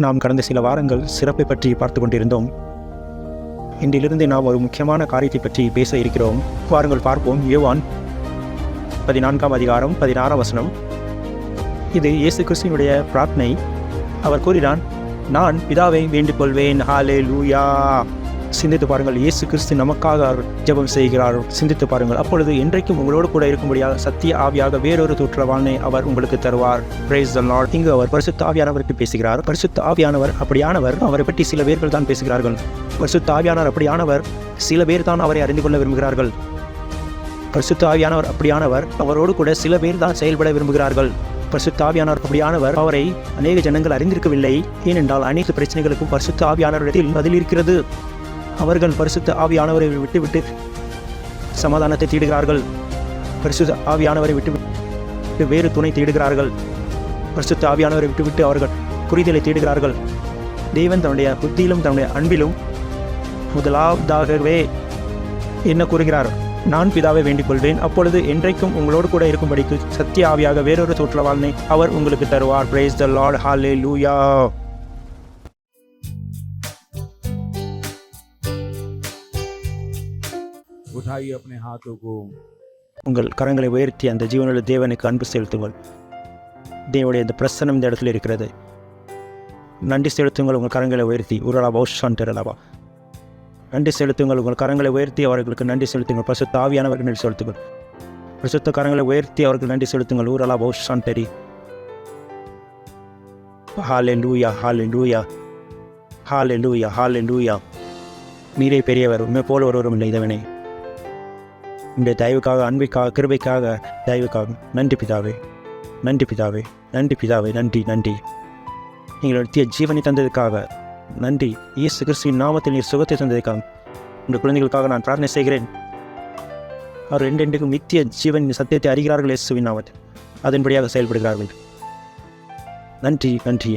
நாம் கடந்த சில வாரங்கள் சிறப்பை பற்றி பார்த்து கொண்டிருந்தோம். இன்றிலிருந்து நாம் ஒரு முக்கியமான காரியத்தை பற்றி பேச இருக்கிறோம். வாருங்கள் பார்ப்போம். யோவான் 14ஆம் அதிகாரம் 16ஆம் வசனம். இது இயேசு கிறிஸ்துவினுடைய பிரார்த்தனை. அவர் கூறினான், நான் பிதாவை வேண்டிக் கொள்வேன். ஹல்லேலூயா. சிந்தித்து பாருங்கள், இயேசு கிறிஸ்து நமக்காக ஜெபம் செய்கிறார். சிந்தித்து பாருங்கள். அப்பொழுது என்றைக்கும் உங்களோடு கூட இருக்கும்படியாக சத்திய ஆவியாக வேறொரு தூற்றவாளனை அவர் உங்களுக்கு தருவார். Praise the Lord. இங்கு அவர் பரிசுத்த ஆவியானவருக்கு பேசுகிறார். பரிசுத்த ஆவியானவர் அப்படியானவர். அவரை பற்றி சில பேர்கள் தான் பேசுகிறார்கள். பரிசுத்த ஆவியானவர் அப்படியானவர். சில பேர் தான் அவரை அறிந்து கொள்ள விரும்புகிறார்கள். பரிசுத்த ஆவியானவர் அப்படியானவர். அவரோடு கூட சில பேர் தான் செயல்பட விரும்புகிறார்கள். பரிசுத்த ஆவியானவர் அப்படியானவர். அவரை அநேக ஜனங்கள் அறிந்திருக்கவில்லை. ஏனென்றால் அநேக பிரச்சனைகளுக்கும் பரிசுத்த ஆவியானவரிடத்தில் பதில் இருக்கிறது. அவர்கள் பரிசுத்த ஆவியானவரை விட்டுவிட்டு சமாதானத்தை தேடுகிறார்கள். பரிசுத்த ஆவியானவரை விட்டுவிட்டு வேறு துணை தேடுகிறார்கள். பரிசுத்த ஆவியானவரை விட்டுவிட்டு அவர்கள் புரிதலை தேடுகிறார்கள். தேவன் தன்னுடைய புத்தியிலும் தன்னுடைய அன்பிலும் முதலாவதாகவே என்ன கூறுகிறார்? நான் பிதாவை வேண்டிக் கொள்வேன். அப்பொழுது என்றைக்கும் உங்களோடு கூட இருக்கும்படிக்கு சத்திய ஆவியாக வேறொரு தோற்றவாளனை அவர் உங்களுக்கு தருவார். Praise the Lord. ஹல்லேலூயா. उठाइए अपने हाथों को. உங்கள் கரங்களை உயர்த்தி அந்த ஜீவனுள்ள தேவனுக்கு அன்பு செலுத்துங்கள். தேவனுடைய இந்த பிரசனம் இந்த இடத்துல இருக்கிறது. நன்றி செலுத்துங்கள். உங்கள் கரங்களை உயர்த்தி உரலாபா உஷான்டரலாபா நன்றி செலுத்துங்கள். உங்கள் கரங்களை உயர்த்தி அவர்களுக்கு நன்றி செலுத்துங்கள். பரிசுத்த ஆவியானவர்கள் நன்றி செலுத்துங்கள். பரிசுத்த கரங்களை உயர்த்தி அவர்கள் நன்றி செலுத்துங்கள். உரலாபா உஷான்டரி. ஹல்லேலூயா, ஹல்லேலூயா, ஹல்லேலூயா, ஹல்லேலூயா. நீரே பெரியவர், உண்மை போல ஒருவரும் இல்லை தேவனே. இந்த தயவுக்காக, அன்பிற்காக, கிருபைக்காக, தயவுக்காக நன்றி பிதாவே, நன்றி பிதாவே, நன்றி பிதாவே, நன்றி நன்றி. நீங்கள் நித்திய ஜீவனை தந்ததுக்காக நன்றி. இயேசு கிறிஸ்துவின் நாமத்தில் நீர் சுகத்தை தந்ததுக்காக இந்த குழந்தைகளுக்காக நான் பிரார்த்தனை செய்கிறேன். அவர் ரெண்டுக்கும் நித்திய ஜீவன் சத்தியத்தை அறிகிறார்கள். இயேசுவின் நாமத்தில் அதன்படியாக செயல்படுகிறார்கள். நன்றி நன்றி.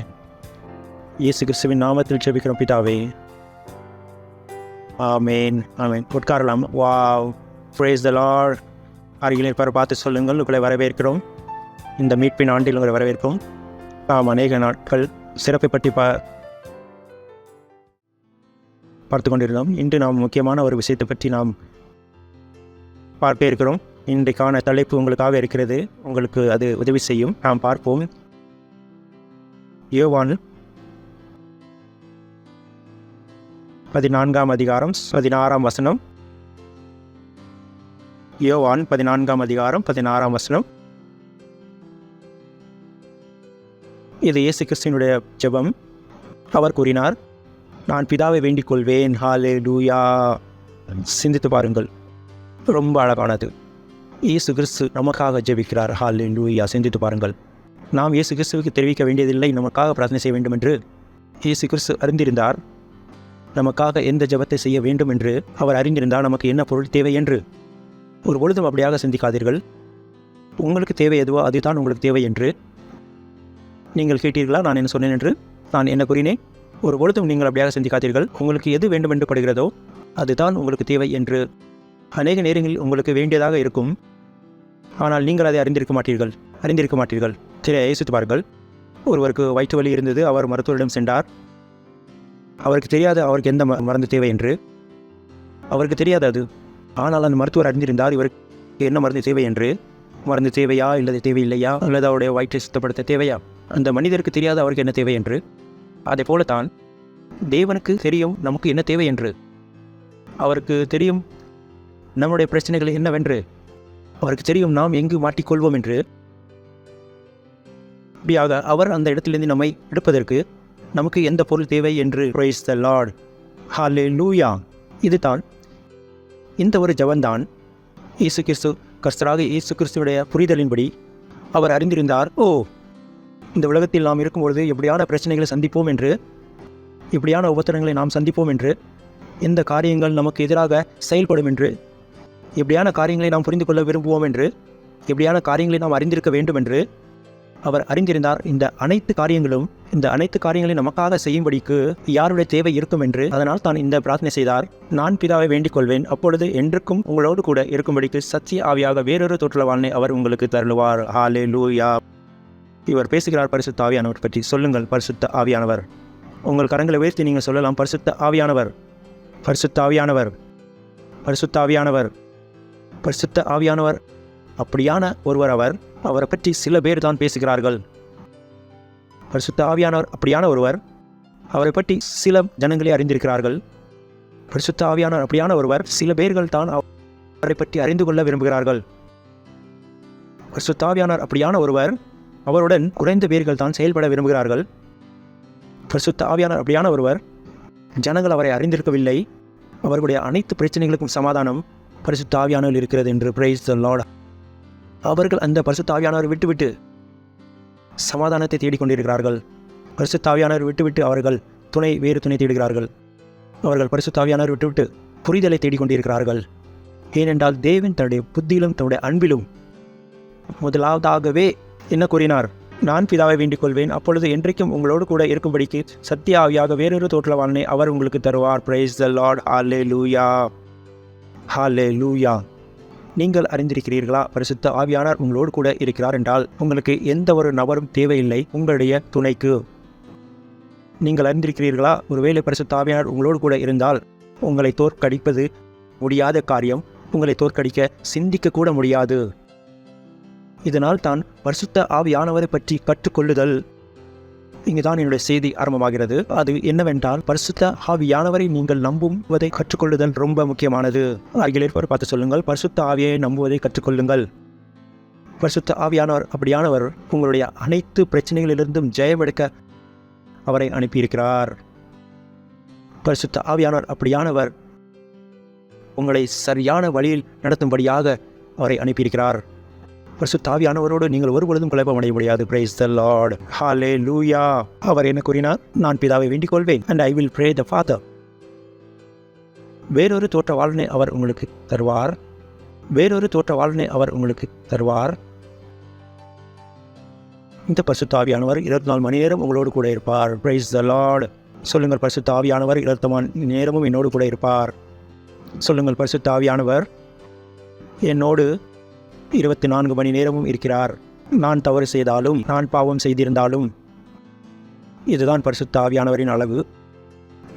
இயேசு கிறிஸ்துவின் நாமத்தில் ஜெபிக்கிறோம் பிதாவே. ஆமேன், ஆமேன். உட்காரலாம். Wow, price the Lord. அருகில் இருப்பார் பார்த்து சொல்லுங்கள், உங்களை வரவேற்கிறோம். இந்த மீட்பின் ஆண்டில் உங்களை வரவேற்கிறோம். நாம் அநேக நாட்கள் சிறப்பை பற்றி பார்த்து கொண்டிருந்தோம். இன்று நாம் முக்கியமான ஒரு விஷயத்தை பற்றி நாம் பார்க்க இருக்கிறோம். இன்றைக்கான தலைப்பு உங்களுக்காக இருக்கிறது. உங்களுக்கு அது உதவி செய்யும். நாம் பார்ப்போம். யோவான் 14ஆம் அதிகாரம் 16ஆம் வசனம். யோவான் 14ஆம் அதிகாரம் 16ஆம் வசனம். இது இயேசு கிறிஸ்துவினுடைய ஜெபம். அவர் கூறினார், நான் பிதாவை வேண்டிக் கொள்வேன். ஹல்லேலூயா. சிந்தித்து பாருங்கள், ரொம்ப அழகானது. இயேசு கிறிஸ்து நமக்காக ஜெபிக்கிறார். ஹல்லேலூயா. சிந்தித்து பாருங்கள். நாம் இயேசு கிறிஸ்துவுக்கு தெரிவிக்க வேண்டியதில்லை நமக்காக பிரார்த்தனை செய்ய வேண்டும் என்று. இயேசு கிறிஸ்து அறிந்திருந்தார் நமக்காக எந்த ஜெபத்தை செய்ய வேண்டும் என்று. அவர் அறிந்திருந்தால் நமக்கு என்ன பொருள் தேவை என்று. ஒரு பொழுதும் அப்படியாக சிந்திக்காதீர்கள். உங்களுக்கு தேவை எதுவோ அதுதான் உங்களுக்கு தேவை என்று. நீங்கள் கேட்டீர்களா நான் என்ன சொன்னேன் என்று? நான் என்ன கூறினேன்? ஒரு பொழுதும் நீங்கள் அப்படியாக சிந்திக்காதீர்கள். உங்களுக்கு எது வேண்டும் என்று படுகிறதோ அதுதான் உங்களுக்கு தேவை என்று. அநேக நேரங்களில் உங்களுக்கு வேண்டியதாக இருக்கும், ஆனால் நீங்கள் அதை அறிந்திருக்க மாட்டீர்கள். சரி, யோசித்து பாருங்கள். ஒருவருக்கு வயிற்று வலி இருந்தது. அவர் மருத்துவரிடம் சென்றார். அவருக்கு தெரியாது அவருக்கு எந்த மருந்து தேவை என்று. அவருக்கு தெரியாது அது. ஆனால் அந்த மருத்துவர் அறிந்திருந்தார் இவருக்கு என்ன மருந்து தேவை என்று. மருந்து தேவையா இல்லது தேவையில்லையா, அல்லது அவருடைய வயிற்றை சுத்தப்படுத்த தேவையா? அந்த மனிதருக்கு தெரியாது அவருக்கு என்ன தேவை என்று. அதே போலத்தான் தேவனுக்கு தெரியும் நமக்கு என்ன தேவை என்று. அவருக்கு தெரியும் நம்முடைய பிரச்சனைகள் என்னவென்று. அவருக்கு தெரியும் நாம் எங்கு மாட்டிக்கொள்வோம் என்று. இப்படியாக அவர் அந்த இடத்திலிருந்து நம்மை எடுப்பதற்கு நமக்கு எந்த பொருள் தேவை என்று. Praise the Lord. ஹல்லேலூயா. இதுதான் இந்த ஒரு ஜெபம்தான் இயேசு கிறிஸ்து கர்த்தராக இயேசு கிறிஸ்துவுடைய புரிதலின்படி அவர் அறிந்திருந்தார். இந்த உலகத்தில் நாம் இருக்கும்பொழுது எப்படியான பிரச்சனைகளை சந்திப்போம் என்று, இப்படியான உபத்திரங்களை நாம் சந்திப்போம் என்று, எந்த காரியங்கள் நமக்கு எதிராக செயல்படும் என்று, எப்படியான காரியங்களை நாம் புரிந்து கொள்ள விரும்புவோம் என்று, எப்படியான காரியங்களை நாம் அறிந்திருக்க வேண்டும் என்று அவர் அறிந்திருந்தார். இந்த அனைத்து காரியங்களையும் நமக்காக செய்யும்படிக்கு யாருடைய தேவை இருக்கும் என்று. அதனால் தான் இந்த பிரார்த்தனை செய்தார். நான் பிதாவை வேண்டிக் கொள்வேன். அப்பொழுது என்றுக்கும் உங்களோடு கூட இருக்கும்படிக்கு சத்திய ஆவியாக வேறொரு தோற்றவாளனை அவர் உங்களுக்கு தருவார். ஹல்லேலூயா. இவர் பேசுகிறார் பரிசுத்த ஆவியானவர் பற்றி. சொல்லுங்கள், பரிசுத்த ஆவியானவர். உங்கள் கரங்களை உயர்த்தி நீங்கள் சொல்லலாம், பரிசுத்த ஆவியானவர், பரிசுத்த ஆவியானவர், பரிசுத்த ஆவியானவர், பரிசுத்த ஆவியானவர். அப்படியான ஒருவர் அவர். அவரை பற்றி சில பேர் தான் பேசுகிறார்கள். பரிசுத்த ஆவியானவர் அப்படியான ஒருவர். அவரை பற்றி சில ஜனங்களே அறிந்திருக்கிறார்கள். பரிசுத்த ஆவியானவர் அப்படியான ஒருவர். சில பேர்கள் தான் அவரை பற்றி அறிந்து கொள்ள விரும்புகிறார்கள். பரிசுத்த ஆவியானவர் அப்படியான ஒருவர். அவருடன் குறைந்த பேர்கள் தான் செயல்பட விரும்புகிறார்கள். பரிசுத்த ஆவியானவர் அப்படியான ஒருவர். ஜனங்கள் அவரை அறிந்திருக்கவில்லை. அவர்களுடைய அனைத்து பிரச்சனைகளுக்கும் சமாதானம் பரிசுத்த ஆவியானவர் இருக்கிறது என்று பிரைஸ் தி லார்ட். அவர்கள் அந்த பரிசுத்த ஆவியானவரை விட்டுவிட்டு சமாதானத்தை தேடிக்கொண்டிருக்கிறார்கள். பரிசுத்த ஆவியானவர் விட்டுவிட்டு அவர்கள் வேறு துணை தேடுகிறார்கள். அவர்கள் பரிசுத்த ஆவியானவர் விட்டுவிட்டு புரிதலை தேடிக்கொண்டிருக்கிறார்கள். ஏனென்றால் தேவன் தன்னுடைய புத்தியிலும் தன்னுடைய அன்பிலும் முதலாவதாகவே என்ன கூறினார்? நான் பிதாவை வேண்டிக் கொள்வேன், அப்பொழுது என்றைக்கும் உங்களோடு கூட இருக்கும்படிக்கு சத்திய ஆவியாக வேறொரு தோற்றவாளனை அவர் உங்களுக்கு தருவார். Praise the Lord. Hallelujah, hallelujah. நீங்கள் அறிந்திருக்கிறீர்களா? பரிசுத்த ஆவியானவர் உங்களோடு கூட இருக்கிறார் என்றால் உங்களுக்கு எந்த ஒரு நபரும் தேவையில்லை உங்களுடைய துணைக்கு. நீங்கள் அறிந்திருக்கிறீர்களா? ஒருவேளை பரிசுத்த ஆவியானவர் உங்களோடு கூட இருந்தால் உங்களை தோற்கடிப்பது முடியாத காரியம். உங்களை தோற்கடிக்க சிந்திக்க கூட முடியாது. இதனால் தான் பரிசுத்த ஆவியானவரை பற்றி கற்றுக்கொள்ளுதல். இங்குதான் என்னுடைய செய்தி ஆரம்பமாகிறது. அது என்னவென்றால், பரிசுத்த ஆவியானவரை நீங்கள் நம்புவதை கற்றுக்கொள்ளுதல் ரொம்ப முக்கியமானது. அருகில் இருப்பவர் பார்த்து சொல்லுங்கள், பரிசுத்த ஆவியை நம்புவதை கற்றுக்கொள்ளுங்கள். பரிசுத்த ஆவியானவர் அப்படியானவர் உங்களுடைய அனைத்து பிரச்சனைகளிலிருந்தும் ஜெயமெடுக்க அவரை அனுப்பியிருக்கிறார். பரிசுத்த ஆவியானவர் அப்படியானவர் உங்களை சரியான வழியில் நடத்தும்படியாக அவரை அனுப்பியிருக்கிறார். பரிசுத்த ஆவியானவரோடு நீங்கள் ஒருபொழுதும் குழப்பமடைய முடியாது. Price the Lord. ஹல்லேலூயா. அவர் என்ன கூறினார்? நான் பிதாவை வேண்டிக் கொள்வேன் and I will pray the Father. வேறொரு தோற்றவாளனை அவர் உங்களுக்கு தருவார். வேறொரு தோற்றவாளனை அவர் உங்களுக்கு தருவார். இந்த பரிசுத்த ஆவியானவர் 24 மணி நேரம் உங்களோடு கூட இருப்பார். Price the Lord. சொல்லுங்கள், பரிசுத்த ஆவியானவர் 24 மணி நேரமும் என்னோடு கூட இருப்பார். சொல்லுங்கள், பரிசுத்த ஆவியானவர் என்னோடு 24 மணி நேரமும் இருக்கிறார். நான் தவறு செய்தாலும், நான் பாவம் செய்திருந்தாலும், இதுதான் பரிசுத்த ஆவியானவரின் அளவு.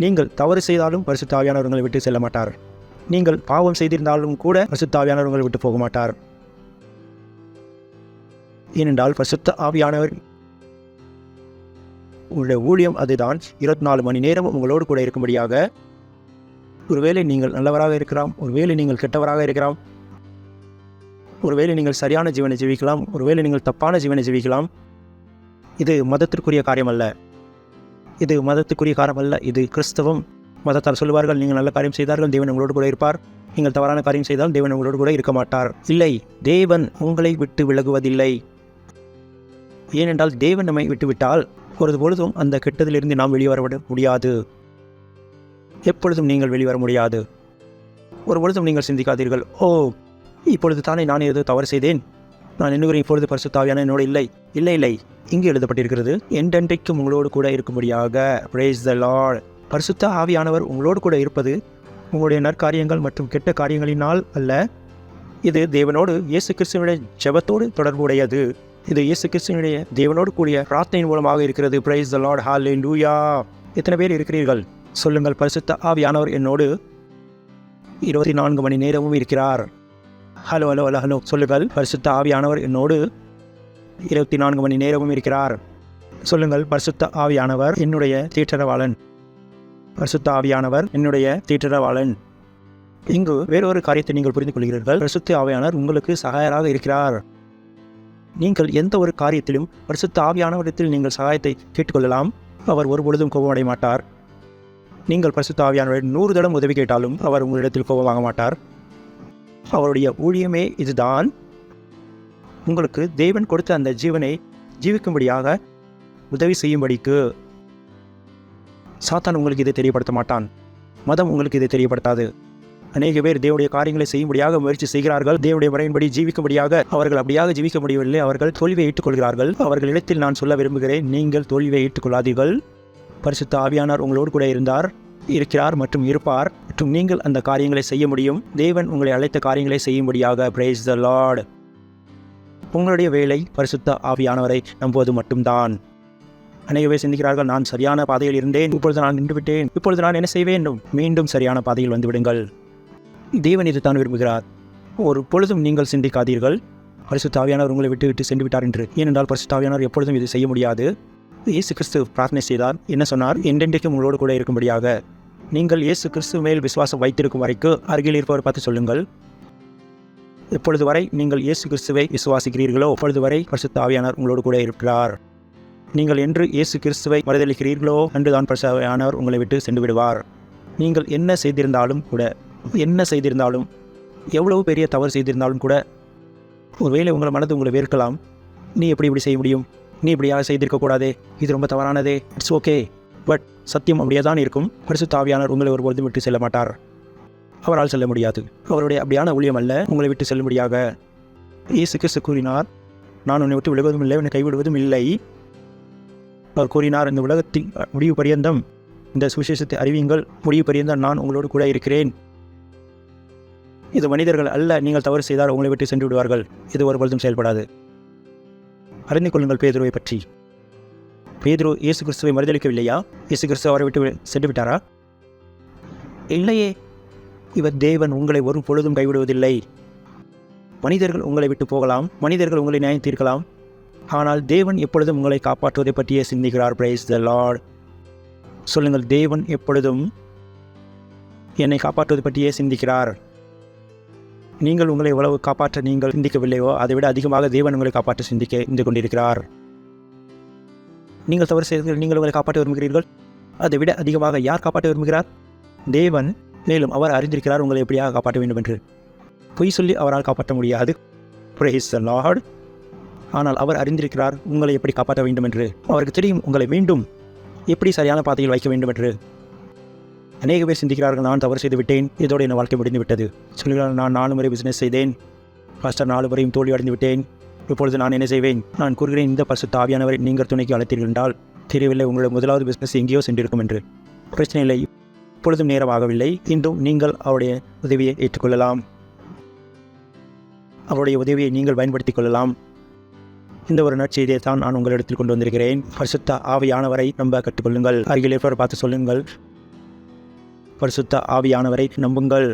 நீங்கள் தவறு செய்தாலும் பரிசுத்த ஆவியானவர் உங்களை விட்டு செல்ல மாட்டார். நீங்கள் பாவம் செய்திருந்தாலும் கூட பரிசுத்த ஆவியானவர் உங்களை விட்டு போக மாட்டார். ஏனென்றால் பரிசுத்த ஆவியானவர் உங்களுடைய ஊழியம் அதுதான். 24 மணி நேரம் உங்களோடு கூட இருக்கும்படியாக. ஒருவேளை நீங்கள் நல்லவராக இருக்கலாம், ஒருவேளை நீங்கள் கெட்டவராக இருக்கலாம், ஒருவேளை நீங்கள் சரியான ஜீவனை ஜீவிக்கலாம், ஒருவேளை நீங்கள் தப்பான ஜீவனை ஜீவிக்கலாம். இது மதத்திற்குரிய காரியம் அல்ல. இது மதத்துக்குரிய காரியம் அல்ல. இது கிறிஸ்தவம். மதத்தார் சொல்லுவார்கள், நீங்கள் நல்ல காரியம் செய்தார்கள் தேவன் உங்களோடு கூட இருப்பார், நீங்கள் தவறான காரியம் செய்தால் தேவன் உங்களோடு கூட இருக்க மாட்டார். இல்லை, தேவன் உங்களை விட்டு விலகுவதில்லை. ஏனென்றால் தேவன் நம்மை விட்டுவிட்டால் ஒரு பொழுதும் அந்த கெட்டதிலிருந்து நாம் வெளிவர முடியாது. எப்பொழுதும் நீங்கள் வெளிவர முடியாது. ஒரு பொழுதும் நீங்கள் சிந்திக்காதீர்கள், ஓ இப்பொழுது தானே நான் ஏதோ தவறு செய்தேன், நான் எண்ணுகிறேன் இப்பொழுது பரிசுத்த ஆவியானவர் என்னோடு இல்லை. இல்லை இல்லை, இங்கே எழுதப்பட்டிருக்கிறது, என்றென்றைக்கும் உங்களோடு கூட இருக்கும்படியாக. Price the Lord. பரிசுத்த ஆவியானவர் உங்களோடு கூட இருப்பது உங்களுடைய நற்காரியங்கள் மற்றும் கெட்ட காரியங்களினால் அல்ல. இது தேவனோடு இயேசு கிறிஸ்துவினுடைய ஜெபத்தோடு தொடர்புடையது. இது இயேசு கிறிஸ்துவினுடைய தேவனோடு கூடிய பிரார்த்தனையின் மூலமாக இருக்கிறது. Praise the Lord. ஹல்லேலூயா. எத்தனை பேர் இருக்கிறீர்கள்? சொல்லுங்கள், பரிசுத்த ஆவியானவர் என்னோடு 24 மணி நேரமும் இருக்கிறார். ஹலோ ஹலோ ஹலோ ஹலோ சொல்லுங்கள், பரிசுத்த ஆவியானவர் என்னோடு 24 மணி நேரமும் இருக்கிறார். சொல்லுங்கள், பரிசுத்த ஆவியானவர் என்னுடைய தீட்டரவாளன். பரிசுத்த ஆவியானவர் என்னுடைய தீட்டரவாளன். இங்கு வேறொரு காரியத்தை நீங்கள் புரிந்து கொள்கிறீர்கள். பரிசுத்த ஆவியானவர் உங்களுக்கு சகாயராக இருக்கிறார். நீங்கள் எந்த ஒரு காரியத்திலும் பரிசுத்த ஆவியானவரிடத்தில் நீங்கள் சகாயத்தை கேட்டுக்கொள்ளலாம். அவர் ஒருபொழுதும் கோபமடைய மாட்டார். நீங்கள் பரிசுத்த ஆவியானவரை 100 தடவை உதவி கேட்டாலும் அவர் உங்களிடத்தில் கோபம் வாங்க மாட்டார். அவருடைய ஊழியமே இதுதான். உங்களுக்கு தேவன் கொடுத்த அந்த ஜீவனை ஜீவிக்கும்படியாக உதவி செய்யும்படிக்கு. சாத்தான் உங்களுக்கு இதை தெரியப்படுத்த மாட்டான். மதம் உங்களுக்கு இதை தெரியப்படுத்தாது. அநேக பேர் தேவனுடைய காரியங்களை செய்யும்படியாக முயற்சி செய்கிறார்கள். தேவனுடைய முறையின்படி ஜீவிக்கும்படியாக அவர்கள் அப்படியாக ஜீவிக்க முடியவில்லை. அவர்கள் தோல்வியை ஏற்றுக்கொள்கிறார்கள். அவர்களிடத்தில் நான் சொல்ல விரும்புகிறேன், நீங்கள் தோல்வியை ஏற்றுக்கொள்ளாதீர்கள். பரிசுத்த ஆவியானவர் உங்களோடு கூட இருக்கிறார் மற்றும் இருப்பார். மற்றும் நீங்கள் அந்த காரியங்களை செய்ய முடியும். தேவன் உங்களை அழைத்த காரியங்களை செய்யும்படியாக. Price the Lord. உங்களுடைய வேலை பரிசுத்த ஆவியானவரை நம்புவது மட்டும்தான். அநேக பேர் சிந்திக்கிறார்கள், நான் சரியான பாதையில் இருந்தேன், இப்பொழுது நான் நின்று விட்டேன், இப்பொழுது நான் என்ன செய்ய வேண்டும்? மீண்டும் சரியான பாதையில் வந்து விடுங்கள். தேவன் இது தான் விரும்புகிறார். ஒரு பொழுதும் நீங்கள் சிந்திக்காதீர்கள் பரிசுத்த ஆவியானவர் உங்களை விட்டு சென்று விட்டார் என்று. ஏனென்றால் பரிசுத்த ஆவியானவர் எப்பொழுதும் இது செய்ய முடியாது. இயேசு கிறிஸ்து பிரார்த்தனை செய்தார். என்ன சொன்னார்? என்றென்றைக்கும் உங்களோடு கூட இருக்கும்படியாக. நீங்கள் இயேசு கிறிஸ்து மேல் விசுவாசம் வைத்திருக்கும் வரைக்கும் அருகில் இருப்பவர் பார்த்து சொல்லுங்கள், எப்பொழுது வரை நீங்கள் இயேசு கிறிஸ்துவை விசுவாசிக்கிறீர்களோ அப்பொழுது வரை பரிசுத்த ஆவியானவர் உங்களோடு கூட இருக்கிறார். நீங்கள் என்று இயேசு கிறிஸ்துவை மறுதலிக்கிறீர்களோ அன்றுதான் பரிசுத்த ஆவியானவர் உங்களை விட்டு சென்று விடுவார். நீங்கள் என்ன செய்திருந்தாலும் கூட, எவ்வளவு பெரிய தவறு செய்திருந்தாலும் கூட, ஒருவேளை உங்கள் மனது உங்களை வேர்க்கலாம். நீ இப்படி செய்ய முடியும், நீ இப்படியாக செய்திருக்கக்கூடாதே, இது ரொம்ப தவறானதே, இட்ஸ் ஓகே. பட் சத்தியம் அப்படியே தான் இருக்கும். பரிசுத்த ஆவியானவர் உங்களை ஒருபொழுதும் விட்டு செல்ல மாட்டார். அவரால் செல்ல முடியாது. அவருடைய அப்படியான ஊழியம் அல்ல உங்களை விட்டு செல்லும்படியாக. இயேசு கிறிஸ்து கூறினார், நான் உன்னை விட்டு விலகுவதும் இல்லை, உன்னை கைவிடுவதும் இல்லை. அவர் கூறினார், இந்த உலகத்தின் முடிவு பரியந்தம் இந்த சுவிசேஷத்தை அறிவியுங்கள், முடிவு பரியந்தம் நான் உங்களோடு கூட இருக்கிறேன். இது மனிதர்கள் அல்ல. நீங்கள் தவறு செய்தால் உங்களை விட்டு சென்று விடுவார்கள். இது ஒருபொழுதும் செயல்படாது. அறிந்து கொள்ளுங்கள் பேதுருவை பற்றி. பேதுரு இயேசு கிறிஸ்துவை மறுதளிக்கவில்லையா? இயேசு கிறிஸ்து அவரை விட்டு சென்று விட்டாரா? இல்லையே. இவர் தேவன் உங்களை ஒரு பொழுதும் கைவிடுவதில்லை. மனிதர்கள் உங்களை விட்டு போகலாம், மனிதர்கள் உங்களை நியாயம் தீர்க்கலாம், ஆனால் தேவன் எப்பொழுதும் உங்களை காப்பாற்றுவதை பற்றியே சிந்திக்கிறார். Praise the Lord. சொல்லுங்கள், தேவன் எப்பொழுதும் என்னை காப்பாற்றுவதை பற்றியே சிந்திக்கிறார். நீங்கள் உங்களை எவ்வளவு காப்பாற்ற நீங்கள் சிந்திக்கவில்லையோ அதை விட அதிகமாக தேவன் உங்களை காப்பாற்ற சிந்தித்து கொண்டிருக்கிறார். நீங்கள் தவறு செய்தீர்கள், நீங்கள் உங்களை காப்பாற்ற விரும்புகிறீர்கள், அதை விட அதிகமாக யார் காப்பாற்ற விரும்புகிறார்? தேவன். மேலும் அவர் அறிந்திருக்கிறார் உங்களை எப்படியாக காப்பாற்ற வேண்டும் என்று. பொய் சொல்லி அவரால் காப்பாற்ற முடியாது. Price the Lord. ஆனால் அவர் அறிந்திருக்கிறார் உங்களை எப்படி காப்பாற்ற வேண்டும் என்று. அவருக்கு தெரியும் உங்களை மீண்டும் எப்படி சரியான பாதையில் வைக்க வேண்டும் என்று. அநேக பேர் சிந்திக்கிறார்கள், நான் தவறு செய்து விட்டேன், இதோடு என் வாழ்க்கை முடிந்து விட்டது. சொல்கிறார்கள், நான் 4 முறை பிஸ்னஸ் செய்தேன், பாஸ்டர் 4 முறையும் தோல்வி அடைந்து விட்டேன், இப்பொழுது நான் என்ன செய்வேன்? நான் கூறுகிறேன், இந்த பரிசுத்த ஆவியானவரை நீங்கள் துணைக்கு அழைத்தீர்கள் என்றால் தெரியவில்லை உங்களுடைய முதலாவது பிஸ்னஸ் எங்கேயோ சென்றிருக்கும் என்று. பிரச்சனை இல்லை, இப்பொழுதும் நேரமாகவில்லை. இன்றும் நீங்கள் அவருடைய உதவியை ஏற்றுக்கொள்ளலாம். அவருடைய உதவியை நீங்கள் பயன்படுத்திக் கொள்ளலாம். இந்த ஒரு நற்செய்தியை தான் நான் உங்களிடத்தில் கொண்டு வந்திருக்கிறேன். பரிசுத்த ஆவியானவரை நம்ப கற்றுக்கொள்ளுங்கள். அருகில் இருப்பவர் பார்த்து சொல்லுங்கள், பரிசுத்த ஆவியானவரை நம்புங்கள்.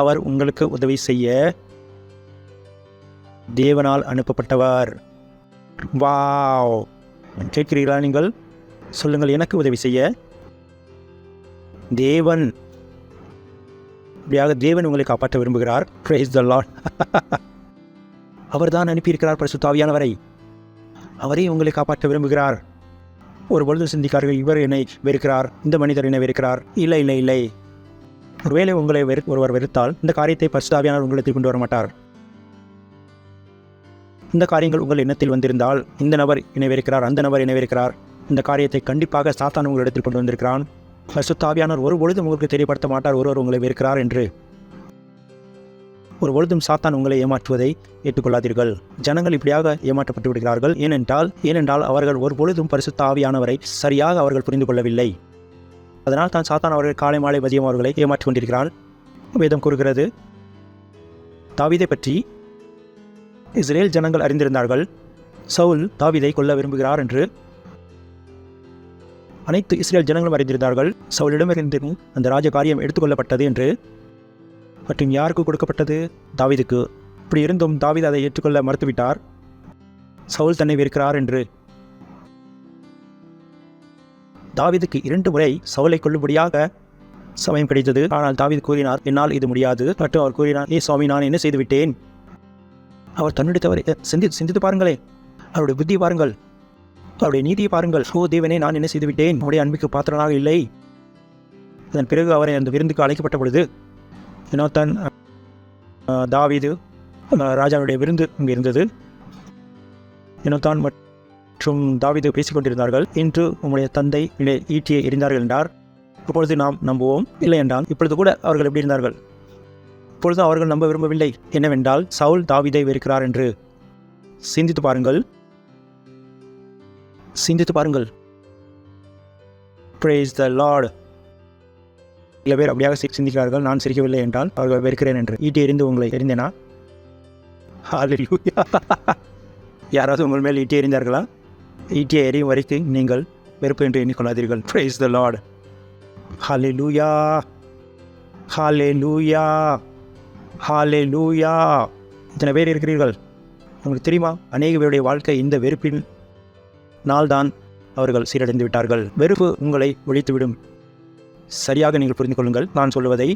அவர் உங்களுக்கு உதவி செய்ய தேவனால் அனுப்பப்பட்டவர். வாவ்! கேட்கிறீர்களா? நீங்கள் சொல்லுங்கள், எனக்கு உதவி செய்ய தேவன். இப்படியாக தேவன் உங்களை காப்பாற்ற விரும்புகிறார். Price the Lord. அவர் தான் அனுப்பியிருக்கிறார் பரிசுத்த ஆவியானவரை. அவரே உங்களை காப்பாற்ற விரும்புகிறார். ஒரு பொழுது சிந்திக்கார்கள், இவர் என்னை வெறுக்கிறார், இந்த மனிதர் என்னை வெறுக்கிறார். இல்லை இல்லை இல்லை. ஒருவேளை உங்களை ஒருவர் வெறுத்தால் இந்த காரியத்தை பரிசுத்த ஆவியானவர் உங்களிடத்தில் கொண்டு வர மாட்டார். இந்த காரியங்கள் உங்கள் எண்ணத்தில் வந்திருந்தால், இந்த நபர் என்னை வெறுக்கிறார், அந்த நபர் என்னை வெறுக்கிறார், இந்த காரியத்தை கண்டிப்பாக சாத்தான் உங்களிடத்தில் கொண்டு வந்திருக்கிறான். பரிசுத்த ஆவியானவர் ஒரு பொழுதும் உங்களுக்கு தெரியப்படுத்த மாட்டார் ஒருவர் உங்களை வெறுக்கிறார் என்று. ஒரு பொழுதும் சாத்தான் உங்களை ஏமாற்றுவதை ஏற்றுக்கொள்ளாதீர்கள். ஜனங்கள் இப்படியாக ஏமாற்றப்பட்டு விடுகிறார்கள். ஏனென்றால் அவர்கள் ஒரு பொழுதும் பரிசுத்த ஆவியானவரை சரியாக அவர்கள் புரிந்து கொள்ளவில்லை. அதனால் தான் சாத்தான் அவர்கள் காலை மாலை மதியம் அவர்களை ஏமாற்றிக் கொண்டிருக்கிறான். வேதம் கூறுகிறது, தாவீதை பற்றி இஸ்ரேல் ஜனங்கள் அறிந்திருந்தார்கள். சவுல் தாவீதை கொல்ல விரும்புகிறார் என்று அனைத்து இஸ்ரேல் ஜனங்களும் அறிந்திருந்தார்கள். சவுலிடமிருந்து அந்த ராஜ காரியம் எடுத்துக்கொள்ளப்பட்டது என்று. மற்றும் யாருக்கு கொடுக்கப்பட்டது? தாவீதுக்கு. இப்படி இருந்தும் தாவீது அதை ஏற்றுக்கொள்ள மறுத்துவிட்டார். சவுல் தன்னை வெறுக்கிறார் என்று. தாவீதுக்கு 2 முறை சவுலை கொல்லும்படியாக சமயம் கிடைத்தது. ஆனால் தாவீது கூறினார், என்னால் இது முடியாது. மற்றும் அவர் கூறினார், ஏ சுவாமி, நான் என்ன செய்து விட்டேன்? அவர் தன்னுடைய தவறை சிந்தித்து பாருங்களே, அவருடைய புத்தியை பாருங்கள், அவருடைய நீதியை பாருங்கள். ஓ தேவனே, நான் என்ன செய்து விட்டேன்? உடைய அன்பிற்கு பாத்திரனாக இல்லை. அதன் பிறகு அவரை அந்த விருந்துக்கு அழைக்கப்பட்ட பொழுது யோனாத்தான், தாவீது, ராஜாவுடைய விருந்து அங்கே இருந்தது. யோனாத்தான் மற்றும் தாவீது பேசிக்கொண்டிருந்தார்கள். இன்று உம்முடைய தந்தை ஈட்டியை எறிந்தார்கள் என்றார். இப்பொழுது நாம் நம்புவோம். இல்லை என்றால் இப்பொழுது கூட அவர்கள் எப்படி இருந்தார்கள்? இப்பொழுது அவர்கள் நம்ப விரும்பவில்லை. என்னவென்றால் சவுல் தாவீதை வெறுக்கிறார் என்று. சிந்தித்து பாருங்கள், சிந்தித்து பாருங்கள். Praise the Lord. சில பேர் அப்படியாக சிந்திக்கிறார்கள், நான் சிரிக்கவில்லை என்றால் அவர்கள் வெறுக்கிறேன் என்று. ஈட்டி எறிந்து உங்களை எறிந்தேனா? ஹல்லேலூயா. யாராவது உங்கள் மேல் ஈட்டி எறிந்தார்களா? ஈட்டியை எறியும் வரைக்கும் நீங்கள் வெறுப்பு என்று எண்ணிக்கொள்ளாதீர்கள். Praise the Lord. ஹல்லேலூயா, ஹல்லேலூயா, ஹல்லேலூயா. இத்தனை பேர் இருக்கிறீர்கள். உங்களுக்கு தெரியுமா, அநேக பேருடைய வாழ்க்கை இந்த வெறுப்பின் நாள்தான் அவர்கள் சீரடைந்து விட்டார்கள். வெறுப்பு உங்களை ஒழித்துவிடும். சரியாக நீங்கள் புரிந்து கொள்ளுங்கள் நான் சொல்லுவதை.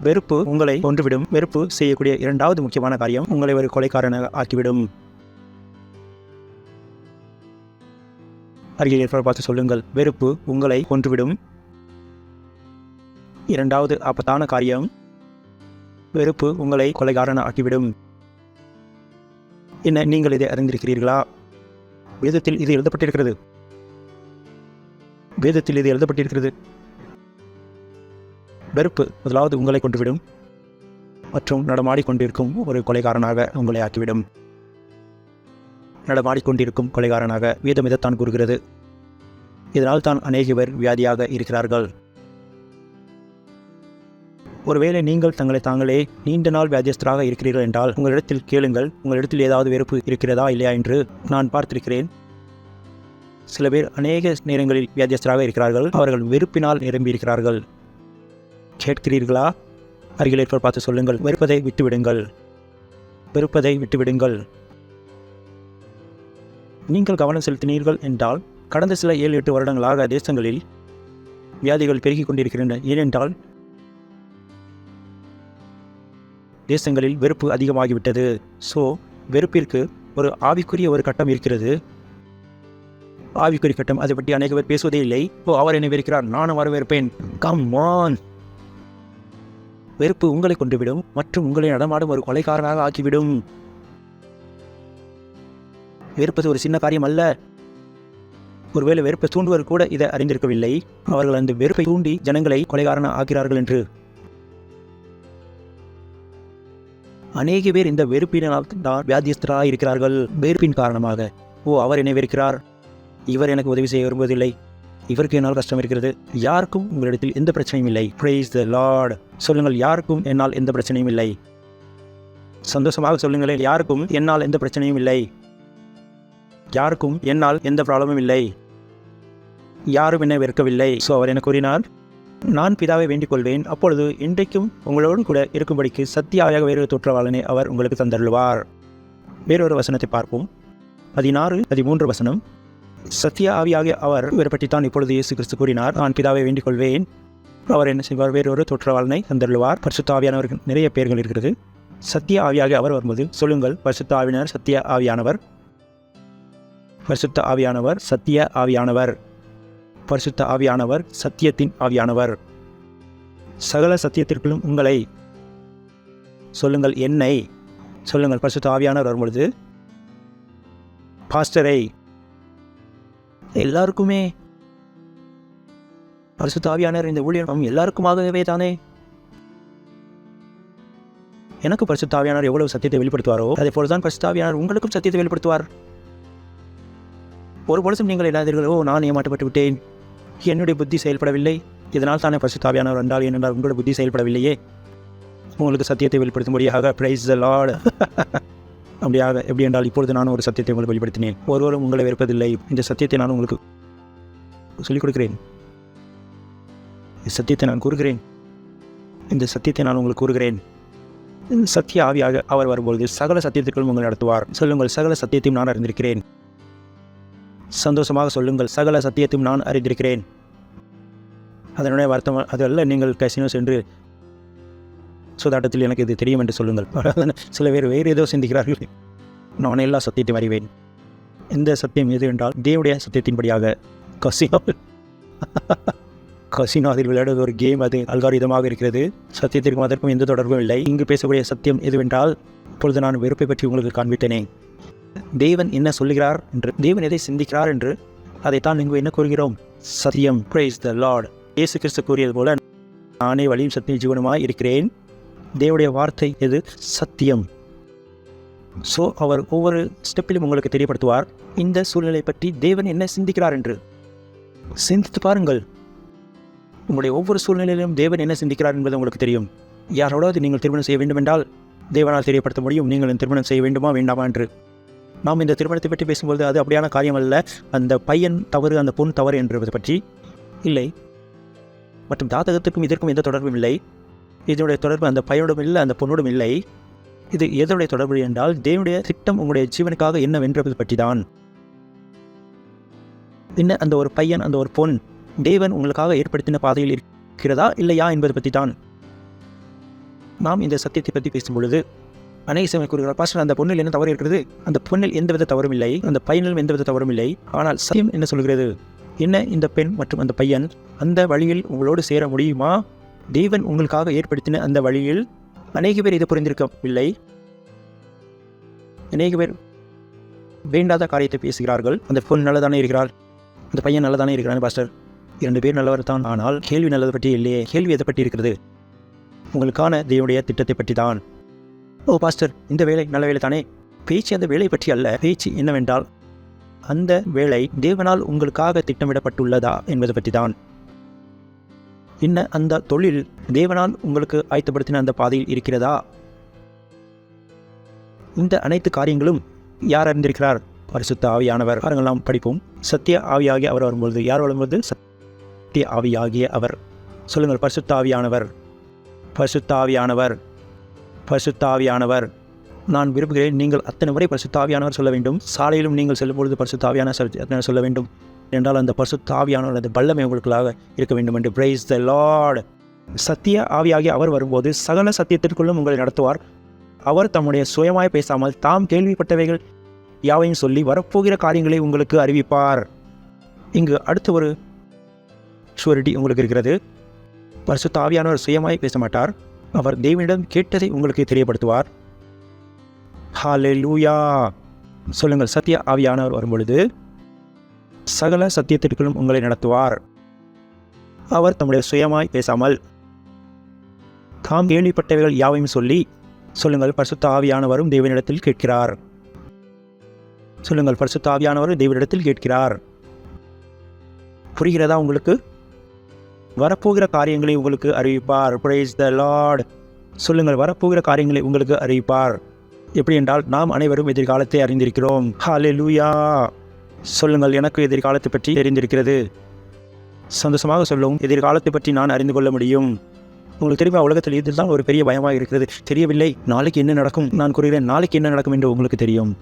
வெறுப்பு உங்களை கொன்றுவிடும். வெறுப்பு செய்யக்கூடிய இரண்டாவது முக்கியமான காரியம் உங்களை ஒரு கொலைக்காரனாக ஆக்கிவிடும். அருகில் இருப்பவர் பார்த்து சொல்லுங்கள், வெறுப்பு உங்களை கொன்றுவிடும். இரண்டாவது ஆபத்தான காரியம், வெறுப்பு உங்களை கொலைகாரன ஆக்கிவிடும். என்ன நீங்கள் இதை அறிந்திருக்கிறீர்களா? வேதத்தில் இது எழுதப்பட்டிருக்கிறது. வேதத்தில் இது எழுதப்பட்டிருக்கிறது. வெறுப்பு முதலாவது உங்களை கொண்டுவிடும் மற்றும் நடமாடிக்கொண்டிருக்கும் ஒரு கொலைகாரனாக உங்களை ஆக்கிவிடும். நடமாடிக்கொண்டிருக்கும் கொலைகாரனாக வேதம் இதைத்தான் கூறுகிறது. இதனால் தான் அநேக பேர் வியாதியாக இருக்கிறார்கள். ஒருவேளை நீங்கள் தங்களை தாங்களே நீண்ட நாள் வியாதியஸ்தராக இருக்கிறீர்கள் என்றால் உங்களிடத்தில் கேளுங்கள், உங்களிடத்தில் ஏதாவது வெறுப்பு இருக்கிறதா இல்லையா என்று. நான் பார்த்திருக்கிறேன், சில பேர் அநேக நேரங்களில் வியாதியஸ்தராக இருக்கிறார்கள். அவர்கள் வெறுப்பினால் நிரம்பி இருக்கிறார்கள். கேட்கிறீர்களா? அருகில் இருப்பவர் பார்த்து சொல்லுங்கள், வெறுப்பதை விட்டுவிடுங்கள், வெறுப்பதை விட்டுவிடுங்கள். நீங்கள் கவனம் செலுத்தினீர்கள் என்றால் கடந்த சில 7-8 வருடங்களாக தேசங்களில் வியாதிகள் பெருகிக் கொண்டிருக்கின்றன. ஏனென்றால் தேசங்களில் வெறுப்பு அதிகமாகிவிட்டது. ஸோ வெறுப்பிற்கு ஒரு ஆவிக்குரிய ஒரு கட்டம் இருக்கிறது. ஆவிக்குரிய கட்டம், அதை பற்றி அநேக பேர் பேசுவதே இல்லை. அவர் என்னை வெறுக்கிறார், நானும் வரவேற்பேன். Come on. வெறுப்பு உங்களை கொண்டுவிடும் மற்றும் உங்களை நடமாடும் ஒரு கொலைகாரனாக ஆக்கிவிடும். வெறுப்பது ஒரு சின்ன காரியம் அல்ல. ஒருவேளை வெறுப்பை தூண்டுவர் கூட இதை அறிந்திருக்கவில்லை. அவர்கள் அந்த வெறுப்பை தூண்டி ஜனங்களை கொலைகாரன ஆக்கிறார்கள் என்று. அநேக பேர் இந்த வெறுப்பினால் தான் வியாதியஸ்தராக இருக்கிறார்கள். வெறுப்பின் காரணமாக, அவர் என்னை வெறுக்கிறார், இவர் எனக்கு உதவி செய்ய விரும்புவதில்லை, இவருக்கு என்னால் கஷ்டம் இருக்கிறது. யாருக்கும் உங்களிடத்தில் எந்த பிரச்சனையும் இல்லை. Praise the Lord. சொல்லுங்கள், யாருக்கும் என்னால் எந்த பிரச்சனையும் இல்லை. சந்தோஷமாக சொல்லுங்களேன், யாருக்கும் என்னால் எந்த பிரச்சனையும் இல்லை. யாருக்கும் என்னால் எந்த ப்ராப்ளமும் இல்லை. யாரும் என்னை வெறுக்கவில்லை. ஸோ அவர் என்ன கூறினார், நான் பிதாவை வேண்டிக் கொள்வேன், அப்பொழுது இன்றைக்கும் உங்களோடு கூட இருக்கும்படிக்கு சத்தியாயாக வேறொரு தோற்றவாளனை அவர் உங்களுக்கு தந்தருள்வார். வேறொரு வசனத்தை பார்ப்போம். 16-13 வசனம். சத்திய ஆவியாகிய அவர் இவரை பற்றித்தான் இப்பொழுது இயேசு கிறிஸ்து கூறினார், நான் பிதாவை வேண்டிக் கொள்வேன், அவர் என்ன செய்வார், வேறொரு தோற்றவாளனை தந்தருள்வார். பரிசுத்த ஆவியானவருக்கு நிறைய பெயர்கள் இருக்கிறது. சத்திய ஆவியாக அவர் வரும்போது சொல்லுங்கள், பரிசுத்த ஆவியானவர், சத்திய ஆவியானவர், பரிசுத்த ஆவியானவர், சத்திய ஆவியானவர், பரிசுத்த ஆவியானவர், சத்தியத்தின் ஆவியானவர். சகல சத்தியத்திற்குள்ளும் உங்களை சொல்லுங்கள், என்னை சொல்லுங்கள். பரிசுத்த ஆவியானவர் வரும்பொழுது பாஸ்டரை, எல்லாருக்குமே பரிசுத்த ஆவியானவர் இந்த ஊழியம் எல்லாருக்குமாகவே தானே. எனக்கு பரிசுத்த ஆவியானவர் எவ்வளவு சத்தியத்தை வெளிப்படுத்துவாரோ அதே போலதான் பரிசுத்த ஆவியானவர் உங்களுக்கும் சத்தியத்தை வெளிப்படுத்துவார். ஒரு பொழுதும் நீங்கள் இல்லாதீர்களோ, நான் ஏமாற்றப்பட்டு விட்டேன், என்னுடைய புத்தி செயல்படவில்லை, இதனால் தானே பரிசுத்த ஆவியானவர் என்றால் ஏனென்றால் உங்களுடைய புத்தி செயல்படவில்லையே, உங்களுக்கு சத்தியத்தை வெளிப்படுத்தும்படியாக. Praise the Lord. அப்படியாக எப்படி என்றால் இப்பொழுது நான் ஒரு சத்தியத்தை உங்களுக்கு வெளிப்படுத்தினேன். ஒருவரும் உங்களை வெறுப்பதில்லை. இந்த சத்தியத்தை நான் உங்களுக்கு சொல்லிக் கொடுக்கிறேன். சத்தியத்தை நான் கூறுகிறேன். இந்த சத்தியத்தை நான் உங்களுக்கு கூறுகிறேன். சத்திய ஆவியாக அவர் வரும்பொழுது சகல சத்தியத்திற்குள் உங்களை நடத்துவார். சொல்லுங்கள், சகல சத்தியத்தையும் நான் அறிந்திருக்கிறேன். சந்தோஷமாக சொல்லுங்கள், சகல சத்தியத்தையும் நான் அறிந்திருக்கிறேன். அதனுடைய வருத்தம் அதல்ல நீங்கள் கசினோ சென்று சூதாட்டத்தில் எனக்கு இது தெரியும் என்று சொல்லுங்கள். சில பேர் வேறு ஏதோ சிந்திக்கிறார்கள். நான் எல்லா சத்தியத்தையும் அறிவேன். எந்த சத்தியம் எது என்றால் தேவனுடைய சத்தியத்தின்படியாக. கசினோ அதில் விளையாடுவது ஒரு கேம், அது அல்காரிதமாக இருக்கிறது. சத்தியத்திற்கும் அதற்கும் எந்த தொடர்பும் இல்லை. இங்கு பேசக்கூடிய சத்தியம் எதுவென்றால், இப்பொழுது நான் வெறுப்பை பற்றி உங்களுக்கு காண்பித்தேனே. தேவன் என்ன சொல்லுகிறார் என்று, தேவன் எதை சிந்திக்கிறார் என்று, அதைத்தான் இங்கு என்ன கூறுகிறோம், சத்தியம். Praise the Lord. இயேசு கிறிஸ்து கூறியது போல, நானே வழியும் சத்தியம் ஜீவனுமாய் இருக்கிறேன். தேவனுடைய வார்த்தை எது, சத்தியம். ஸோ அவர் ஒவ்வொரு ஸ்டெப்பிலும் உங்களுக்கு தெரியப்படுத்துவார் இந்த சூழ்நிலை பற்றி தேவன் என்ன சிந்திக்கிறார் என்று. சிந்தித்து பாருங்கள். உங்களுடைய ஒவ்வொரு சூழ்நிலையிலும் தேவன் என்ன சிந்திக்கிறார் என்பது உங்களுக்கு தெரியும். யாரோடாவது நீங்கள் திருமணம் செய்ய வேண்டும் என்றால் தேவனால் தெரியப்படுத்த முடியும், நீங்கள் திருமணம் செய்ய வேண்டுமா வேண்டாமா என்று. நாம் இந்த திருமணத்தை பற்றி பேசும்போது அது அப்படியான காரியம் அல்ல. அந்த பையன் தவறு, அந்த பொன் தவறு என்பதை பற்றி இல்லை. மற்றும் ஜாதகத்துக்கும் இதற்கும் எந்த தொடர்பும் இல்லை. இதனுடைய தொடர்பு அந்த பையனோடும் இல்லை, அந்த பொண்ணோடும் இல்லை. இது எதனுடைய தொடர்பு என்றால் தேவனுடைய திட்டம் உங்களுடைய ஜீவனுக்காக என்னவென்றது பற்றி தான். என்ன அந்த ஒரு பையன், அந்த ஒரு பொன் தேவன் உங்களுக்காக ஏற்படுத்தின பாதையில் இருக்கிறதா இல்லையா என்பதை பற்றி தான். நாம் இந்த சத்தியத்தை பற்றி பேசும் பொழுது அநேக சமயம் கூறுகிறார், பாஸ்டர் அந்த பொண்ணில் என்ன தவறு இருக்கிறது? அந்த பொண்ணில் எந்தவித தவறும் இல்லை, அந்த பையனிலும் எந்தவித தவறும் இல்லை. ஆனால் சத்தியம் என்ன சொல்கிறது? என்ன இந்த பெண் மற்றும் அந்த பையன் அந்த வழியில் உங்களோடு சேர முடியுமா? தேவன் உங்களுக்காக ஏற்படுத்தின அந்த வழியில் அநேக பேர் இதை புரிந்திருக்கவில்லை. அநேக பேர் வேண்டாத காரியத்தை பேசுகிறார்கள். அந்த பொண் நல்லதானே இருக்கிறாள், அந்த பையன் நல்லதானே இருக்கிறான் பாஸ்டர், 2 பேர் நல்லவர் தான். ஆனால் கேள்வி நல்லதை பற்றி இல்லையே. கேள்வி எதை பற்றி இருக்கிறது? உங்களுக்கான தேவனுடைய திட்டத்தை பற்றி தான். ஓ பாஸ்டர், இந்த வேலை நல்ல வேலை தானே. பேச்சு அந்த வேலை பற்றி அல்ல. பேச்சு என்னவென்றால் அந்த வேலை தேவனால் உங்களுக்காக திட்டமிடப்பட்டுள்ளதா என்பதை பற்றி தான். என்ன அந்த தொழில் தேவனால் உங்களுக்கு ஆயத்தப்படுத்தின அந்த பாதையில் இருக்கிறதா? இந்த அனைத்து காரியங்களும் யார் அறிந்திருக்கிறார்? பரிசுத்த ஆவியானவர். பாருங்கள், நாம் படிப்போம். சத்திய ஆவியாகிய அவர் வரும்பொழுது யார் வரும்போது? சத்திய ஆவியாகிய அவர். சொல்லுங்கள், பரிசுத்த ஆவியானவர், பரிசுத்த ஆவியானவர், பரிசுத்த ஆவியானவர். நான் விரும்புகிறேன் நீங்கள் அத்தனை முறை பரிசுத்த ஆவியானவர் சொல்ல வேண்டும். சாலையிலும் நீங்கள் செல்லும்பொழுது பரிசுத்த ஆவியானவர் சொல்ல வேண்டும். என்றால் அந்த பரிசுத்த ஆவியானவர் அந்த வல்லமை உங்களுக்காக இருக்க வேண்டும் என்று. Praise the Lord. சத்திய ஆவியாகிய அவர் வரும்போது சகல சத்தியத்திற்குள்ளும் உங்களை நடத்துவார். அவர் தம்முடைய சுயமாய் பேசாமல் தாம் கேள்விப்பட்டவைகள் யாவையும் சொல்லி வரப்போகிற காரியங்களை உங்களுக்கு அறிவிப்பார். இங்கு அடுத்த ஒரு ஷூரிட்டி உங்களுக்கு இருக்கிறது. பரிசுத்த ஆவியானவர் சுயமாய் பேச மாட்டார். அவர் தேவனிடம் கேட்டதை உங்களுக்கு தெரியப்படுத்துவார். ஹல்லேலூயா. சொல்லுங்கள், சத்திய ஆவியானவர் வரும்பொழுது சகல சத்தியத்திற்குள்ளும் உங்களை நடத்துவார். அவர் தம்முடைய சுயமாய் பேசாமல் தாம் கேள்விப்பட்டவைகள் யாவையும் சொல்லி. சொல்லுங்கள், பரிசுத்த ஆவியானவரும் தேவனிடத்தில் கேட்கிறார். சொல்லுங்கள், பரிசுத்த ஆவியானவரும் தேவனிடத்தில் கேட்கிறார். புரிகிறதா உங்களுக்கு? வரப்போகிற காரியங்களை உங்களுக்கு அறிவிப்பார். Price the Lord. சொல்லுங்கள், வரப்போகிற காரியங்களை உங்களுக்கு அறிவிப்பார். எப்படி என்றால் நாம் அனைவரும் எதிர்காலத்தை அறிந்திருக்கிறோம். ஹல்லேலூயா. சொல்லுங்கள், எனக்கு எதிர்காலத்தை பற்றி தெரிந்திருக்கிறது. சந்தோஷமாக சொல்லவும், எதிர்காலத்தை பற்றி நான் அறிந்து கொள்ள முடியும். உங்களுக்கு தெரியுமா, உலகத்தில் இதுதான் ஒரு பெரிய பயமாக இருக்கிறது. தெரியவில்லை நாளைக்கு என்ன நடக்கும். நான் கூறுகிறேன், நாளைக்கு என்ன நடக்கும் என்று உங்களுக்கு தெரியும்.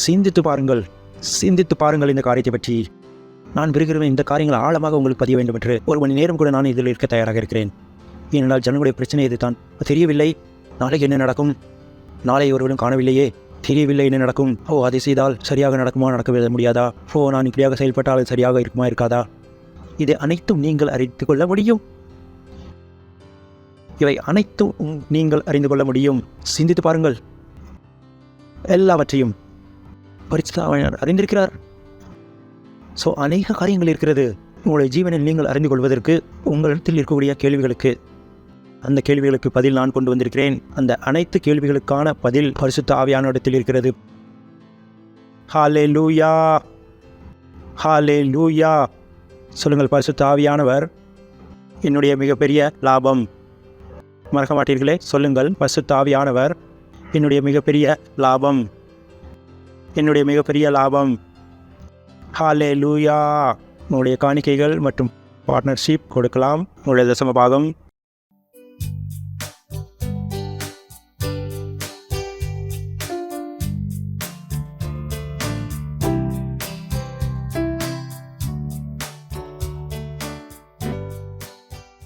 சிந்தித்து பாருங்கள், சிந்தித்து பாருங்கள் இந்த காரியத்தை பற்றி. நான் விரும்புகிறேன் இந்த காரியங்கள் ஆழமாக உங்களுக்கு பதிய வேண்டும் என்று. 1 மணி நேரம் கூட நான் இதில் இருக்க தயாராக இருக்கிறேன். ஏனென்றால் ஜனங்களுடைய பிரச்சனை இதுதான். தெரியவில்லை நாளைக்கு என்ன நடக்கும். நாளை ஒருவரும் காணவில்லையே, தெரியவில்லை என்ன நடக்கும். ஓ, அதை செய்தால் சரியாக நடக்குமா, நடக்க முடியாதா? ஓ, நான் இப்படியாக செயல்பட்டால் அது சரியாக இருக்குமா, இருக்காதா? இதை அனைத்தும் நீங்கள் அறிந்து கொள்ள முடியும். இவை அனைத்தும் நீங்கள் அறிந்து கொள்ள முடியும். சிந்தித்து பாருங்கள். எல்லாவற்றையும் பரிசுத்த ஆவியானவர் அறிந்திருக்கிறார். ஸோ அநேக காரியங்கள் இருக்கிறது உங்களுடைய ஜீவனில் நீங்கள் அறிந்து கொள்வதற்கு. உங்களிடத்தில் இருக்கக்கூடிய கேள்விகளுக்கு, அந்த கேள்விகளுக்கு பதில் நான் கொண்டு வந்திருக்கிறேன். அந்த அனைத்து கேள்விகளுக்கான பதில் பரிசுத்த ஆவியானவரிடத்தில் இருக்கிறது. ஹல்லேலூயா, ஹல்லேலூயா. சொல்லுங்கள், பரிசுத்த ஆவியானவர் என்னுடைய மிகப்பெரிய லாபம். மறக்க மாட்டீர்களே. சொல்லுங்கள், பரிசுத்த ஆவியானவர் என்னுடைய மிகப்பெரிய லாபம், என்னுடைய மிகப்பெரிய லாபம். ஹல்லேலூயா. உங்களுடைய காணிக்கைகள் மற்றும் பார்ட்னர்ஷிப் கொடுக்கலாம். உங்களுடைய தசம பாகம்.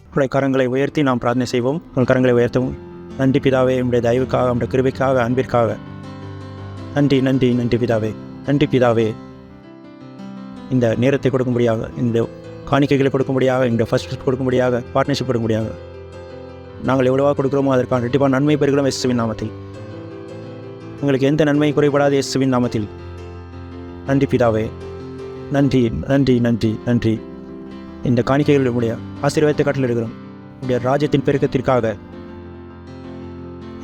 உங்களுடைய கரங்களை உயர்த்தி நாம் பிரார்த்தனை செய்வோம். உங்கள் கரங்களை உயர்த்தவும். நன்றி பிதாவே, உங்களுடைய தயவுக்காக, உங்களுடைய கிருபைக்காக, அன்பிற்காக நன்றி, நன்றி, நன்றி பிதாவே. நன்றி பிதாவே, இந்த நேரத்தை கொடுக்கும்படியாக, இந்த காணிக்கைகளை கொடுக்கும்படியாக, இந்த ஃபர்ஸ்ட் கொடுக்கும்படியாக, பார்ட்னர்ஷிப் கொடுக்கும்படியாக நாங்கள் எவ்வளவா கொடுக்குறோமோ அதற்கான ரெட்டிப்பான நன்மை பெறுகிறோம் இயேசுவின் நாமத்தில். உங்களுக்கு எந்த நன்மை குறைபடாத இயேசுவின் நாமத்தில். நன்றி பிதாவே. நன்றி, நன்றி, நன்றி, நன்றி. இந்த காணிக்கைகள் உடைய ஆசீர்வாதத்தை கட்டளையிடுகிறோம். உடைய ராஜ்யத்தின் பெருக்கத்திற்காக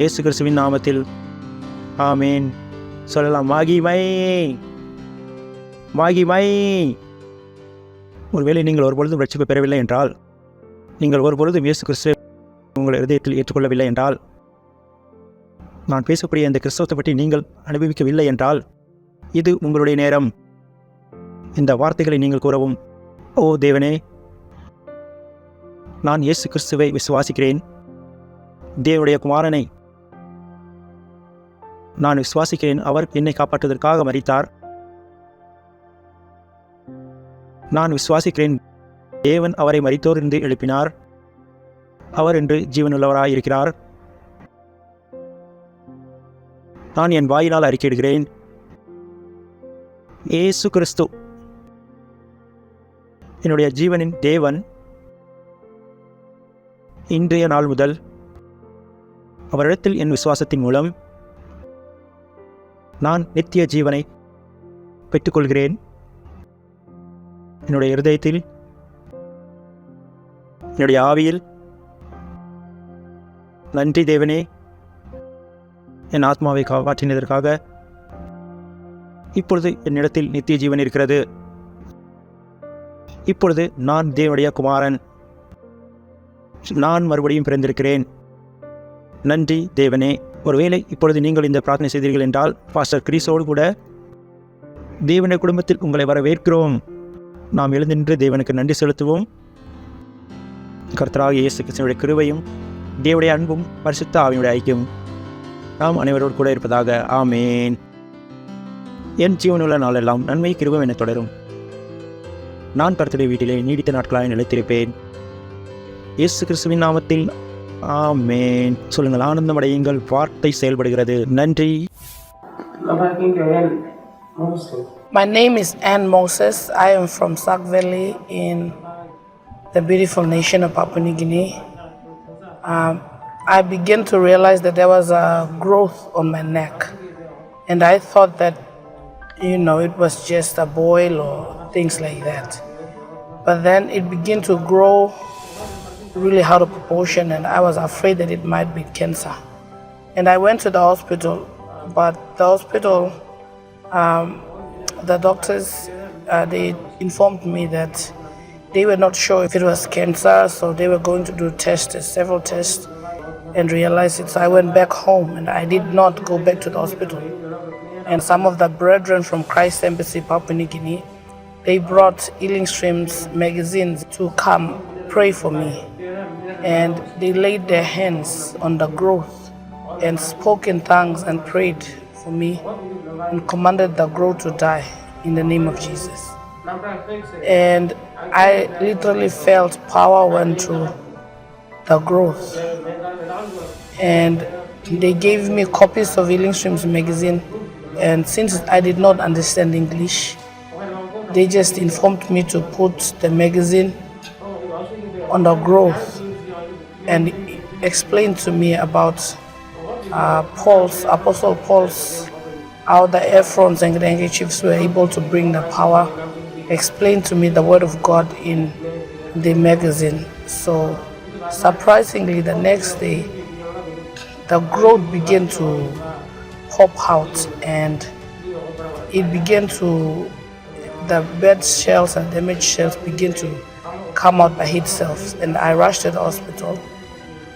இயேசு கிறிஸ்துவின் நாமத்தில். ஆமேன். சொல்லலாம், மகிமை, மகிமை. ஒருவேளை நீங்கள் ஒரு பொழுதும் ரட்சிப்பு பெறவில்லை என்றால், நீங்கள் ஒரு பொழுதும் இயேசு கிறிஸ்துவை உங்கள் இதயத்தில் ஏற்றுக்கொள்ளவில்லை என்றால், நான் பேசக்கூடிய இந்த கிறிஸ்தவத்தை பற்றி நீங்கள் அனுபவிக்கவில்லை என்றால் இது உங்களுடைய நேரம். இந்த வார்த்தைகளை நீங்கள் கூறவும், ஓ தேவனே, நான் இயேசு கிறிஸ்துவை விசுவாசிக்கிறேன். தேவனுடைய குமாரனை நான் விசுவாசிக்கிறேன். அவர் என்னை காப்பாற்றுவதற்காக மரித்தார். நான் விசுவாசிக்கிறேன், தேவன் அவரை மரித்தோரிலிருந்து எழுப்பினார். அவர் இன்று ஜீவனுள்ளவராய் இருக்கிறார். நான் என் வாயினால் அறிக்கையிடுகிறேன், இயேசு கிறிஸ்து என்னுடைய ஜீவனின் தேவன். இன்றைய நாள் முதல் அவரிடத்தில் என் விசுவாசத்தின் மூலம் நான் நித்திய ஜீவனை பெற்றுக்கொள்கிறேன். என்னுடைய இருதயத்தில், என்னுடைய ஆவியில். நன்றி தேவனே, என் ஆத்மாவை காப்பாற்றினதற்காக. இப்பொழுது என்னிடத்தில் நித்திய ஜீவன் இருக்கிறது. இப்பொழுது நான் தேவனுடைய குமாரன். நான் மறுபடியும் பிறந்திருக்கிறேன். நன்றி தேவனே. ஒருவேளை இப்பொழுது நீங்கள் இந்த பிரார்த்தனை செய்தீர்கள் என்றால், பாஸ்டர் கிறிஸோடு கூட தேவனுடைய குடும்பத்தில் உங்களை வரவேற்கிறோம். நாம் எழுந்தின்று தேவனுக்கு நன்றி செலுத்துவோம். கர்த்தராகிய இயேசு கிறிஸ்துவினுடைய கிருபையும் தேவனுடைய அன்பும் பரிசுத்த ஆவியினுடைய ஐக்கியம் நாம் அனைவரோடு கூட இருப்பதாக. ஆமேன். என் ஜீவனுள்ள நாளெல்லாம் நன்மை கிருபை என தொடரும். நான் கர்த்தருடைய வீட்டிலே நீடித்த நாட்களாக நிலைத்திருப்பேன். இயேசு கிறிஸ்துவின் நாமத்தில் ஆமேன். சொல்லுங்கள், ஆனந்தம் அடையுங்கள். வார்த்தை செயல்படுகிறது. நன்றி. My name is Ann Moses. I am from Sauk Valley in the beautiful nation of Papua New Guinea. I began to realize that there was a growth on my neck, and I thought that, it was just a boil or things like that. But then it began to grow really out of proportion, and I was afraid that it might be cancer. And I went to the hospital, but the hospital, the doctors, they informed me that they were not sure if it was cancer, so they were going to do several tests, and realized it. So I went back home, and I did not go back to the hospital. And some of the brethren from Christ Embassy, Papua New Guinea, they brought Healing Streams magazines to come pray for me. And they laid their hands on the growth and spoke in tongues and prayed for me and commanded the growth to die in the name of Jesus. And I literally felt power went through the growth. And they gave me copies of Healing Streams magazine. And since I did not understand English, they just informed me to put the magazine on the growth and explained to me about Apostle Paul's, how the Ephrons and the handkerchiefs were able to bring the power. Explained to me the word of God in the magazine. So surprisingly, the next day, the growth began to pop out, and it began to, the bed shells and damaged shells began to come out by itself. And I rushed to the hospital,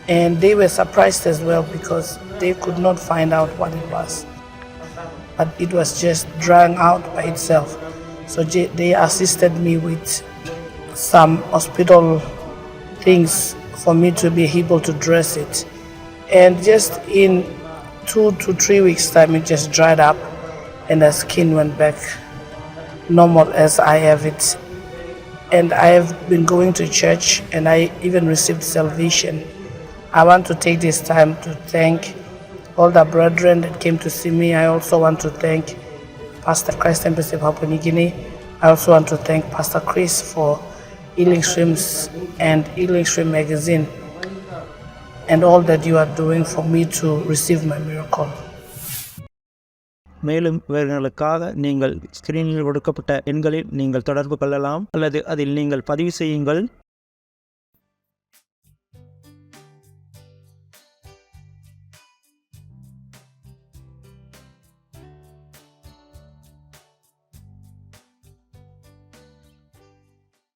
and they were surprised as well because they could not find out what it was. But it was just drying out by itself. So they assisted me with some hospital things for me to be able to dress it. And just in 2 to 3 weeks time, it just dried up and the skin went back normal as I have it. And I have been going to church, and I even received salvation. I want to take this time to thank all the brethren that came to see me. I also want to thank Pastor Christ Embassy Papua New Guinea. I also want to thank Pastor Chris for Healing Streams and Healing Stream magazine and all that you are doing for me to receive my miracle. மேலும் விவரங்களுக்காக நீங்கள் ஸ்கிரீனில் கொடுக்கப்பட்ட எண்களில் நீங்கள் தொடர்பு கொள்ளலாம், அல்லது அதில் நீங்கள் பதிவு செய்யுங்கள்.